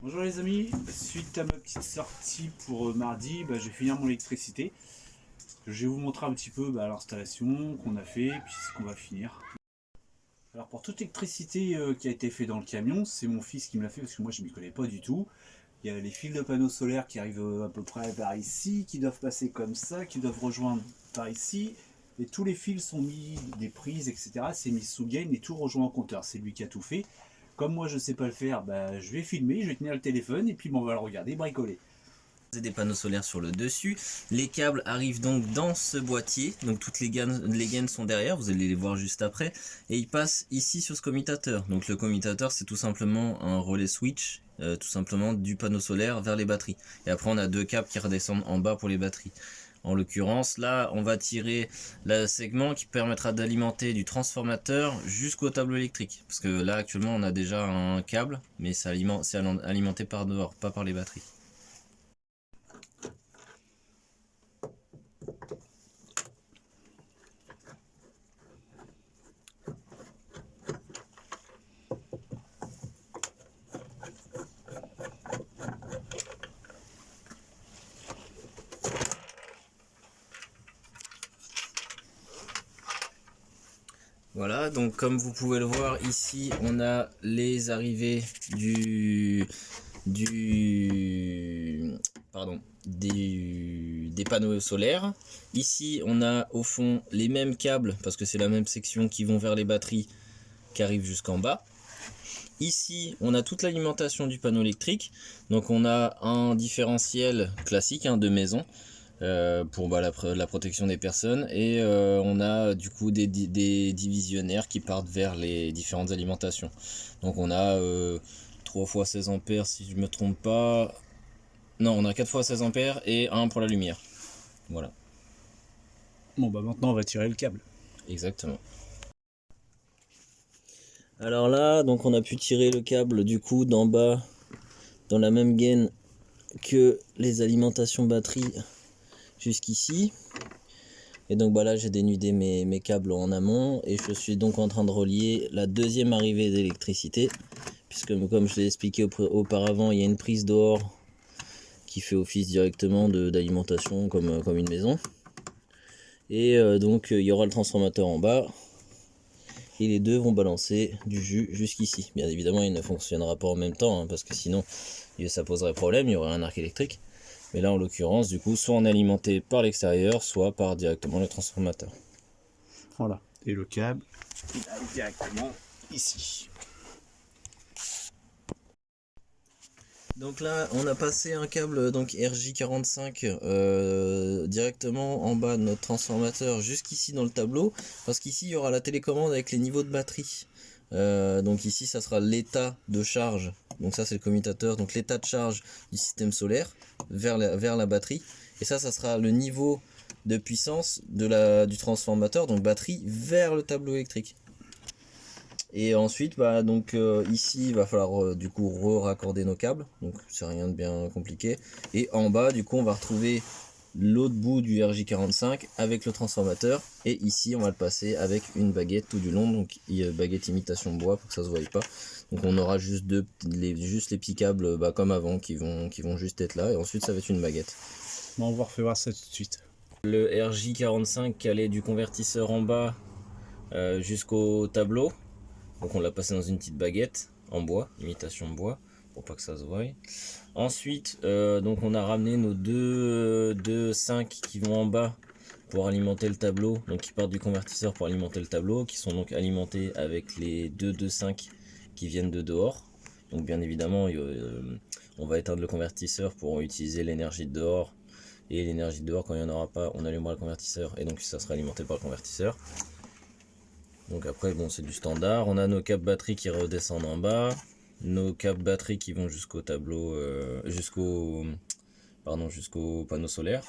Bonjour les amis, suite à ma petite sortie pour mardi, je vais finir mon électricité. Je vais vous montrer un petit peu l'installation qu'on a fait et puis ce qu'on va finir. Alors pour toute l'électricité qui a été fait dans le camion, c'est mon fils qui me l'a fait parce que moi je ne m'y connais pas du tout. Il y a les fils de panneaux solaires qui arrivent à peu près par ici, qui doivent passer comme ça, qui doivent rejoindre par ici. Et tous les fils sont mis, des prises, etc. C'est mis sous gain et tout rejoint au compteur. C'est lui qui a tout fait. Comme moi je ne sais pas le faire, je vais filmer, je vais tenir le téléphone et puis on va le regarder bricoler. Des panneaux solaires sur le dessus. Les câbles arrivent donc dans ce boîtier, donc toutes les gaines sont derrière, vous allez les voir juste après, et ils passent ici sur ce commutateur. Donc le commutateur, c'est tout simplement un relais switch, tout simplement du panneau solaire vers les batteries. Et après on a deux câbles qui redescendent en bas pour les batteries. En l'occurrence, là, on va tirer le segment qui permettra d'alimenter du transformateur jusqu'au tableau électrique. Parce que là, actuellement, on a déjà un câble, mais c'est alimenté par dehors, pas par les batteries. Voilà, donc comme vous pouvez le voir ici, on a les arrivées des panneaux solaires. Ici, on a au fond les mêmes câbles, parce que c'est la même section qui vont vers les batteries, qui arrivent jusqu'en bas. Ici, on a toute l'alimentation du panneau électrique. Donc on a un différentiel classique de maison. Pour la protection des personnes, et on a du coup des divisionnaires qui partent vers les différentes alimentations. Donc on a 3 fois 16 ampères si je me trompe pas, non, on a 4 fois 16 ampères et 1 pour la lumière. Voilà, Bon maintenant on va tirer le câble. exactement. Alors là, donc on a pu tirer le câble du coup d'en bas dans la même gaine que les alimentations batterie jusqu'ici. Et donc là j'ai dénudé mes câbles en amont et je suis donc en train de relier la deuxième arrivée d'électricité, puisque comme je l'ai expliqué auparavant, il y a une prise dehors qui fait office directement d'alimentation comme une maison. Et donc il y aura le transformateur en bas et les deux vont balancer du jus jusqu'ici. Bien évidemment il ne fonctionnera pas en même temps parce que sinon ça poserait problème, il y aurait un arc électrique. Mais là en l'occurrence du coup soit on est alimenté par l'extérieur, soit par directement le transformateur. Voilà, et le câble il arrive directement ici. Donc là on a passé un câble donc RJ45 directement en bas de notre transformateur jusqu'ici dans le tableau, parce qu'ici il y aura la télécommande avec les niveaux de batterie. Donc ici ça sera l'état de charge, donc ça c'est le commutateur, donc l'état de charge du système solaire vers la batterie, et ça sera le niveau de puissance du transformateur, donc batterie vers le tableau électrique. Et ensuite ici il va falloir du coup raccorder nos câbles, donc c'est rien de bien compliqué. Et en bas du coup on va retrouver l'autre bout du RJ45 avec le transformateur, et ici on va le passer avec une baguette tout du long, donc baguette imitation bois pour que ça se voie pas. Donc on aura juste les petits câbles comme avant qui vont juste être là, et ensuite ça va être une baguette. Bon, on va refaire ça tout de suite. Le RJ45 calé du convertisseur en bas jusqu'au tableau. Donc on l'a passé dans une petite baguette en bois, imitation bois, pour pas que ça se voie. Ensuite, donc on a ramené nos deux 5 qui vont en bas pour alimenter le tableau, donc qui partent du convertisseur pour alimenter le tableau, qui sont donc alimentés avec les deux 5 qui viennent de dehors. Donc bien évidemment, on va éteindre le convertisseur pour utiliser l'énergie de dehors, et l'énergie de dehors, quand il n'y en aura pas, on allumera le convertisseur, et donc ça sera alimenté par le convertisseur. Donc après bon, c'est du standard. On a nos câbles batterie qui redescendent en bas, nos câbles batterie qui vont jusqu'au tableau, jusqu'au panneau solaire.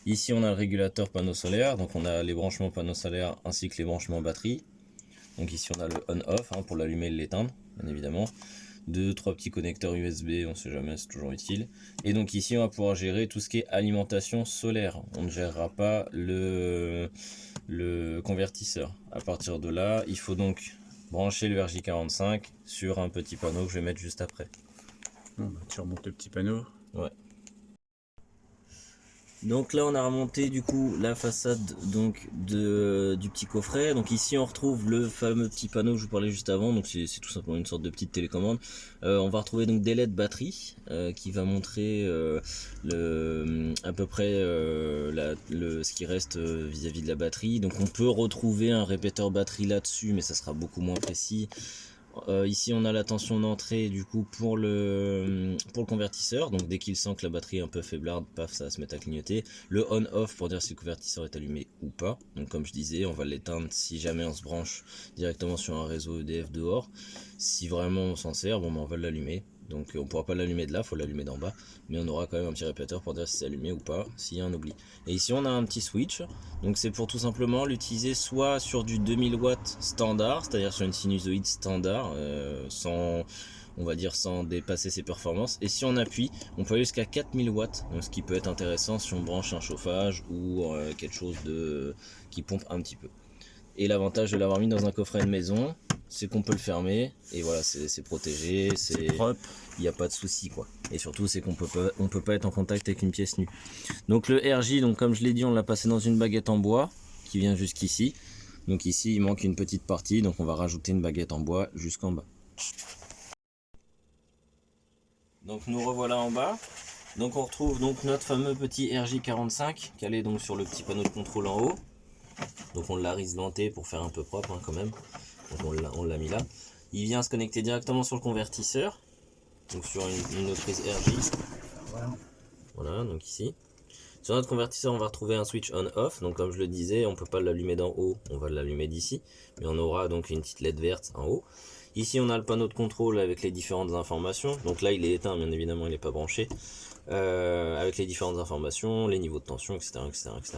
Ici on a le régulateur panneau solaire, donc on a les branchements panneau solaire ainsi que les branchements batterie. Donc ici on a le on-off pour l'allumer et l'éteindre, bien évidemment. 2-3 petits connecteurs USB, on sait jamais, c'est toujours utile. Et donc ici on va pouvoir gérer tout ce qui est alimentation solaire. On ne gérera pas le convertisseur. À partir de là, il faut donc brancher le RJ45 sur un petit panneau que je vais mettre juste après. Bon, bah, tu remontes le petit panneau. Ouais. Donc là on a remonté du coup la façade donc du petit coffret. Donc ici on retrouve le fameux petit panneau que je vous parlais juste avant. Donc c'est tout simplement une sorte de petite télécommande. On va retrouver donc des LED batterie qui va montrer à peu près ce qui reste vis-à-vis de la batterie. Donc on peut retrouver un répéteur batterie là-dessus, mais ça sera beaucoup moins précis. Ici on a la tension d'entrée du coup pour le convertisseur, donc dès qu'il sent que la batterie est un peu faiblarde, paf, ça va se mettre à clignoter. Le on-off pour dire si le convertisseur est allumé ou pas. Donc comme je disais, on va l'éteindre si jamais on se branche directement sur un réseau EDF dehors. Si vraiment on s'en sert, bon, ben, on va l'allumer. Donc on pourra pas l'allumer de là, faut l'allumer d'en bas, mais on aura quand même un petit répéteur pour dire si c'est allumé ou pas, s'il y a un oubli. Et ici on a un petit switch, donc c'est pour tout simplement l'utiliser soit sur du 2000 watts standard, c'est-à-dire sur une sinusoïde standard, sans, on va dire, sans dépasser ses performances. Et si on appuie, on peut aller jusqu'à 4000 watts, donc ce qui peut être intéressant si on branche un chauffage ou quelque chose qui pompe un petit peu. Et l'avantage de l'avoir mis dans un coffret de maison, c'est qu'on peut le fermer et voilà, c'est protégé, c'est propre, il n'y a pas de souci quoi. Et surtout c'est qu'on peut pas être en contact avec une pièce nue. Donc le RJ, donc comme je l'ai dit, on l'a passé dans une baguette en bois qui vient jusqu'ici. Donc ici il manque une petite partie, donc on va rajouter une baguette en bois jusqu'en bas. Donc nous revoilà en bas. Donc on retrouve donc notre fameux petit RJ45 calé donc sur le petit panneau de contrôle en haut. Donc on l'a rislenté pour faire un peu propre hein, quand même. Donc on l'a mis là. Il vient se connecter directement sur le convertisseur. Donc sur une autre prise RJ. Voilà, donc ici. Sur notre convertisseur, on va retrouver un switch on-off. Donc comme je le disais, on ne peut pas l'allumer d'en haut, on va l'allumer d'ici. Mais on aura donc une petite LED verte en haut. Ici on a le panneau de contrôle avec les différentes informations. Donc là il est éteint, bien évidemment il n'est pas branché. Avec les différentes informations, les niveaux de tension, etc., etc., etc.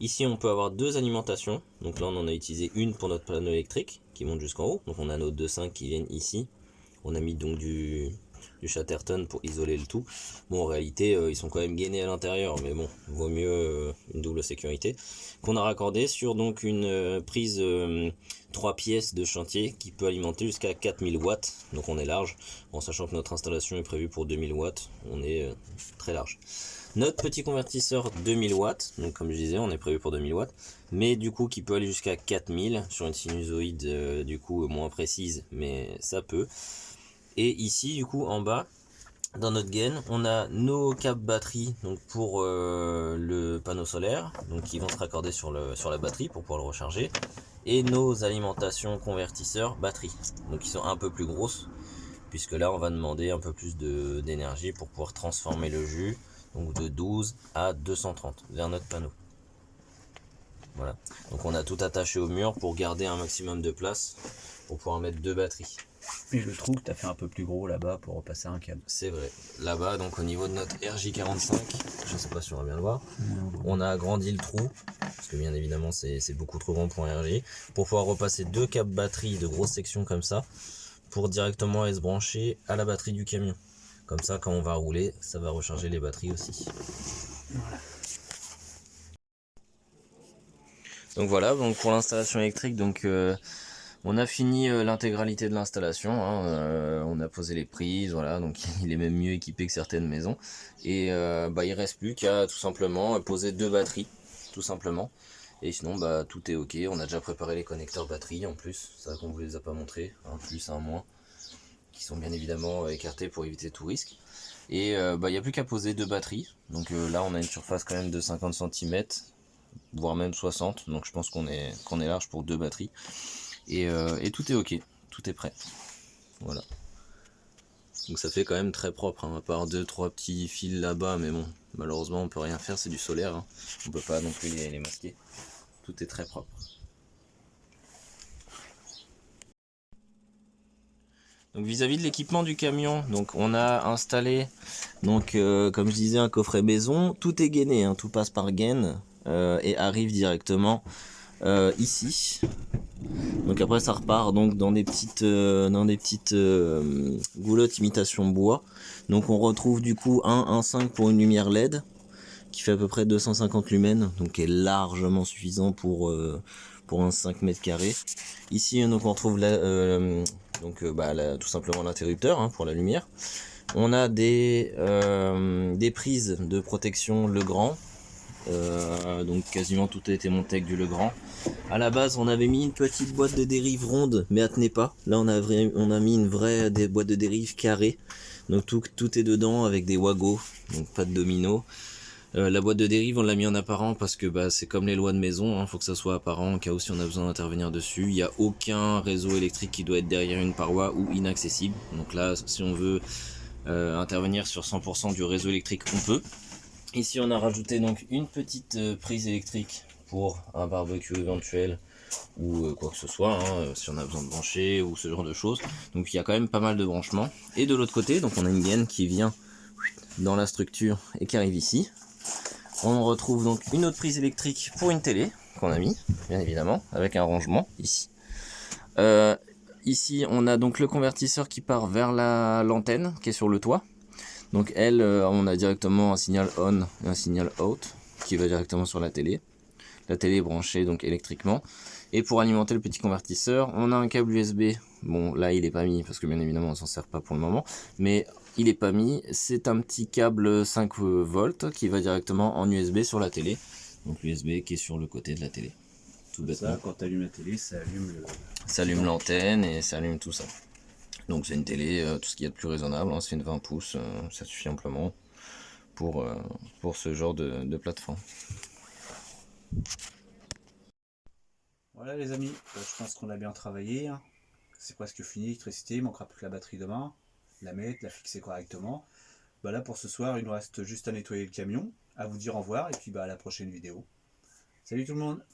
Ici on peut avoir deux alimentations, donc là on en a utilisé une pour notre panneau électrique qui monte jusqu'en haut, donc on a nos 2.5 qui viennent ici, on a mis donc du Chatterton pour isoler le tout. Bon en réalité ils sont quand même gainés à l'intérieur, mais bon, vaut mieux une double sécurité, qu'on a raccordé sur donc une prise 3 pièces de chantier qui peut alimenter jusqu'à 4000 watts, donc on est large, en sachant que notre installation est prévue pour 2000 watts, on est très large. Notre petit convertisseur 2000 watts, donc comme je disais on est prévu pour 2000 watts, mais du coup qui peut aller jusqu'à 4000 sur une sinusoïde du coup moins précise, mais ça peut. Et ici du coup en bas, dans notre gaine, on a nos câbles batterie donc pour le panneau solaire, donc qui vont se raccorder sur la batterie pour pouvoir le recharger, et nos alimentations convertisseurs batterie, donc qui sont un peu plus grosses, puisque là on va demander un peu plus d'énergie pour pouvoir transformer le jus, donc de 12 à 230 vers notre panneau. Voilà, donc on a tout attaché au mur pour garder un maximum de place pour pouvoir mettre deux batteries. Mais je trouve que tu as fait un peu plus gros là-bas pour repasser un câble. C'est vrai, là-bas donc au niveau de notre RJ45, je sais pas si on va bien le voir, on a agrandi le trou, parce que bien évidemment c'est beaucoup trop grand pour un RJ, pour pouvoir repasser deux câbles batterie de grosses sections comme ça, pour directement aller se brancher à la batterie du camion. Comme ça, quand on va rouler, ça va recharger les batteries aussi. Voilà. Donc voilà, donc pour l'installation électrique, donc on a fini l'intégralité de l'installation. Hein, on a posé les prises, voilà, donc il est même mieux équipé que certaines maisons. Et il reste plus qu'à tout simplement poser deux batteries, tout simplement. Et sinon, tout est ok. On a déjà préparé les connecteurs batterie en plus, ça qu'on vous les a pas montré, un plus, un moins, qui sont bien évidemment écartés pour éviter tout risque. Et il n'y a plus qu'à poser deux batteries. Donc là on a une surface quand même de 50 cm, voire même 60, donc je pense qu'on est large pour deux batteries. Et tout est ok, tout est prêt. Voilà. Donc ça fait quand même très propre, hein, à part 2-3 petits fils là-bas, mais bon, malheureusement on peut rien faire, c'est du solaire, hein. On peut pas non plus les masquer. Tout est très propre. Donc vis-à-vis de l'équipement du camion, donc on a installé, donc comme je disais, un coffret maison. Tout est gainé, hein, tout passe par gaine et arrive directement ici. Donc après ça repart donc dans des petites goulottes imitation bois. Donc on retrouve du coup un 1.5 pour une lumière LED qui fait à peu près 250 lumens, donc qui est largement suffisant pour un 5 mètres carrés. Ici donc on retrouve tout simplement l'interrupteur, hein, pour la lumière. On a des prises de protection Legrand. Donc quasiment tout a été monté avec du Legrand. À la base, on avait mis une petite boîte de dérive ronde, mais elle tenait pas. Là, on a mis une vraie boîte de dérive carrée. Donc tout est dedans avec des wagos, donc pas de domino. La boîte de dérive, on l'a mis en apparent parce que bah, c'est comme les lois de maison, hein, faut que ça soit apparent au cas où si on a besoin d'intervenir dessus. Il n'y a aucun réseau électrique qui doit être derrière une paroi ou inaccessible. Donc là, si on veut intervenir sur 100% du réseau électrique, on peut. Ici, on a rajouté donc une petite prise électrique pour un barbecue éventuel ou quoi que ce soit, hein, si on a besoin de brancher ou ce genre de choses. Donc il y a quand même pas mal de branchements. Et de l'autre côté, donc on a une gaine qui vient dans la structure et qui arrive ici. On retrouve donc une autre prise électrique pour une télé qu'on a mis, bien évidemment, avec un rangement ici. Ici, on a donc le convertisseur qui part vers l'antenne qui est sur le toit. Donc elle, on a directement un signal on et un signal out qui va directement sur la télé. La télé est branchée donc électriquement. Et pour alimenter le petit convertisseur, on a un câble USB. Bon, là il est pas mis parce que bien évidemment on s'en sert pas pour le moment, mais il est pas mis. C'est un petit câble 5 volts qui va directement en USB sur la télé. Donc l'USB qui est sur le côté de la télé. Tout bêtement. Ça, quand tu allumes la télé, ça allume le... Ça allume l'antenne et ça allume tout ça. Donc c'est une télé, tout ce qu'il y a de plus raisonnable, hein, c'est une 20 pouces, ça suffit amplement pour ce genre de plateforme. Voilà les amis, je pense qu'on a bien travaillé. Hein. C'est presque fini, l'électricité, il manquera plus que la batterie demain. La mettre, la fixer correctement. Bah là pour ce soir, il nous reste juste à nettoyer le camion, à vous dire au revoir et puis bah à la prochaine vidéo. Salut tout le monde!